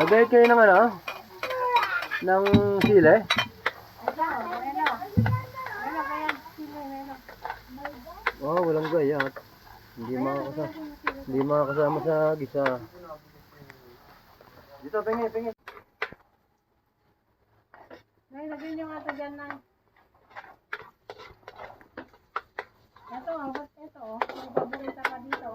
Nagayot kayo ng ano? Ng sile? Oh, walang gayat. Hindi makakasama sa gisa. Dito, pengi. Lagyan nyo nga ito dyan na. Ito, may paborita ka dito.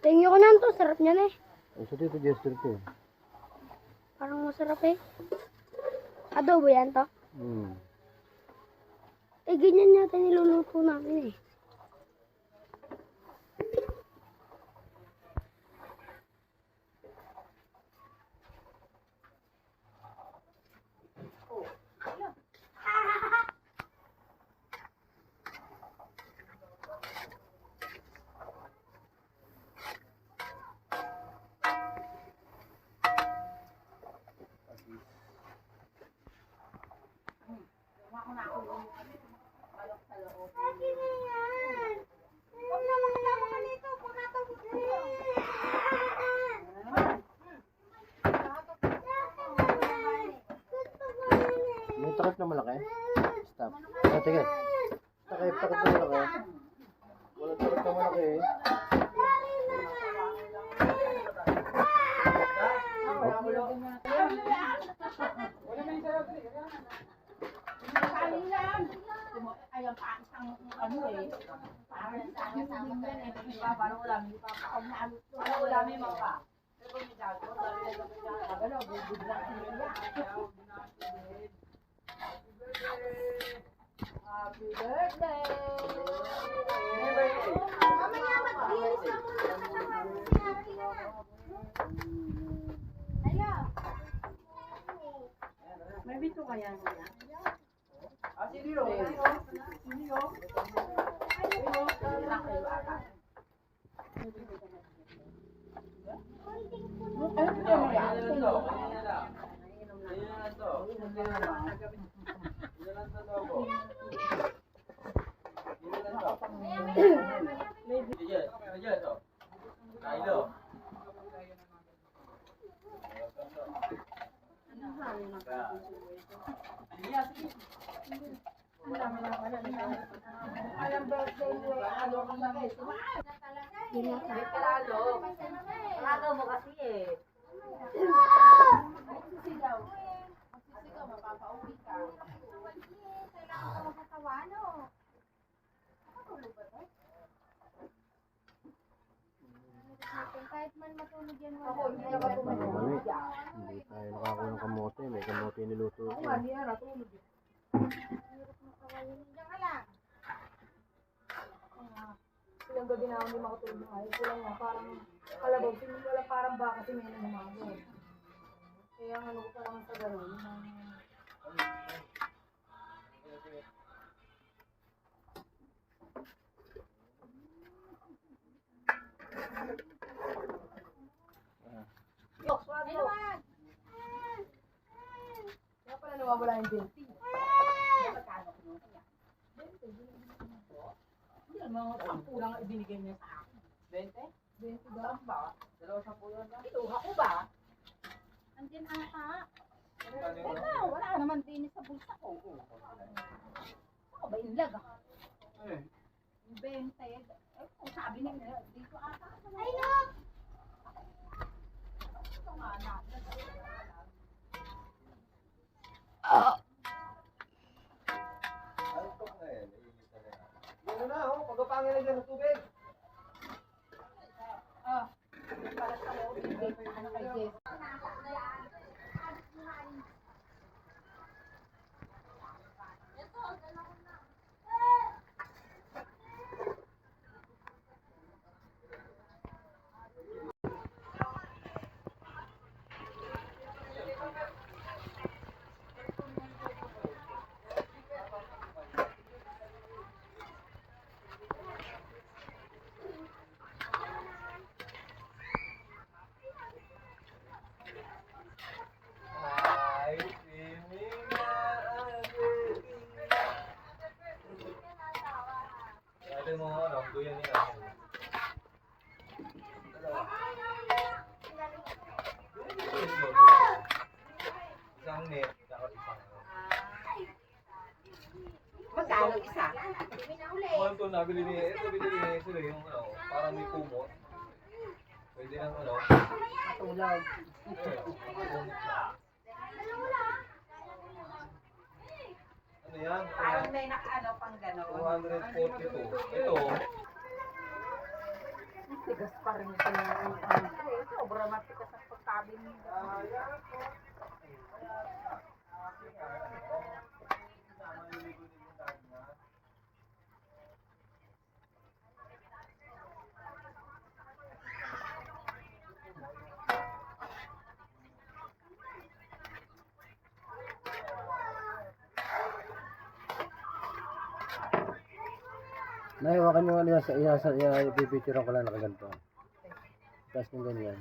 Tingin ko na to, sarap niyan eh. Ay, sa dito, Jester ko. Parang masarap eh. Adobo yan to. Eh, ganyan yata niluluto namin eh. May takip na malaki? Stop. Ah, tingin. Takip na malaki. Wala takip na malaki eh. Happy birthday! Mamaya mag-ilis na muna. May bito kaya nila? Sino? Kalagaw mo kasi eh. Magsisigaw, mapapauwi ka. Kailangan ko magkatawa, no? Nakatulog ba to? Kahit man matulog yan wala. Ako, hindi ako Hindi tayo nakakuha ng kamote. May kamote niluto ko. hindi na natulog yun. Hirap na kawain. Diyan ka lang. Ilang gabi na ako hindi makatulog ng ayos. Kulang nga, parang kalabog. Wala parang baka kasi may nangamago. Kaya ano ko parang sa gano'n. Kaya pala nawawala yung 20. Magkano ko nung kaya? 20. Hindi naman, 10 lang ibinigay niya sa akin. 20? 20 daw ba? 2 yan ba? Iluha ko ba? Andiyan ata. Ikaw, wala naman din sa bulsa ko. Ako ba yung lag ah? 20. Kung sabi niya, dito ata. Ay, look! Ito nga na. Ano na, oh, pagkapangin na dyan ng tubig. Para sa loob, ano kay Jess. natin mo ano, duyan nila. Dalawa. Isang net, dapat isang. Magkano isa? Kung ito nabili ni, ito binili ni sila yung ano, parang may kumot. Pwede nang ano. Matulog. Ano yan? Parang may nakaano pang gano'n. 242. Ito, Tigas pa rin ito yung sobrang matigas ang pagkabi nila. Naiwakan nyo nga niya sa iya, ipipicture ko lang nakaganto. Tapos ng ganyan.